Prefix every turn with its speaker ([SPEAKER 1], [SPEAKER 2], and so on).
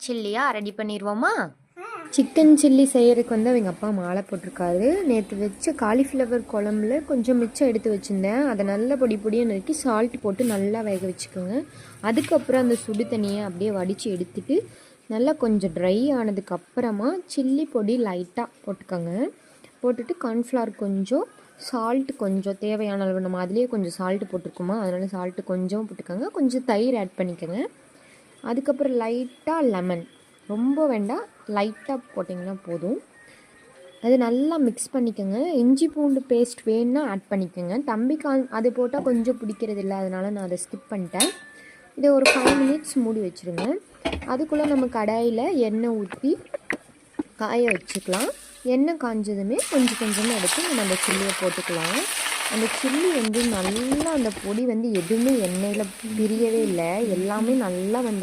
[SPEAKER 1] சில்லியா ready பண்ணிடுவோமா?
[SPEAKER 2] Chicken chilli செய்கிறதுக்கு வந்து அவங்க அப்பா மாலை போட்டிருக்காரு. நேற்று வச்ச காலிஃப்ளவர் குழம்புல கொஞ்சம் மிச்சம் எடுத்து வச்சுருந்தேன். அதை நல்லா பொடி பொடியாக நறுக்கி சால்ட் போட்டு நல்லா வேக வச்சுக்கோங்க. அதுக்கப்புறம் அந்த சுடு தண்ணியை அப்படியே வடித்து எடுத்துட்டு நல்லா கொஞ்சம் ட்ரை ஆனதுக்கப்புறமா சில்லி பொடி லைட்டாக போட்டுக்கோங்க. போட்டுட்டு கார்ன்ஃப்ளவர் கொஞ்சம், சால்ட்டு கொஞ்சம் தேவையான அளவு, நம்ம அதுலேயே கொஞ்சம் சால்ட்டு போட்டிருக்கோமா அதனால் சால்ட்டு கொஞ்சம் போட்டுக்கோங்க. கொஞ்சம் தயிர் ஆட் பண்ணிக்கோங்க. அதுக்கப்புறம் லைட்டாக லெமன், ரொம்ப வேண்டாம், லைட்டாக போட்டிங்கன்னா போதும். அது நல்லா மிக்ஸ் பண்ணிக்கோங்க. இஞ்சி பூண்டு பேஸ்ட் வேணுன்னா ஆட் பண்ணிக்கோங்க. தம்பிக்கு அது போட்டால் கொஞ்சம் பிடிக்கிறது இல்லை, அதனால் நான் அதை ஸ்கிப் பண்ணிட்டேன். இதை ஒரு 5 மினிட்ஸ் மூடி வச்சுருங்க. அதுக்குள்ளே நம்ம கடாயில் எண்ணெய் ஊற்றி காய வச்சுக்கலாம். எண்ணெய் காஞ்சதுமே கொஞ்சம் கொஞ்சமாக எடுத்து நம்ம அந்த சில்லியை போட்டுக்கலாம். அந்த சில்லி வந்து நல்லா, அந்த பொடி வந்து எதுவுமே எண்ணெயில் பிரியவே இல்லை, எல்லாமே நல்லா வந்து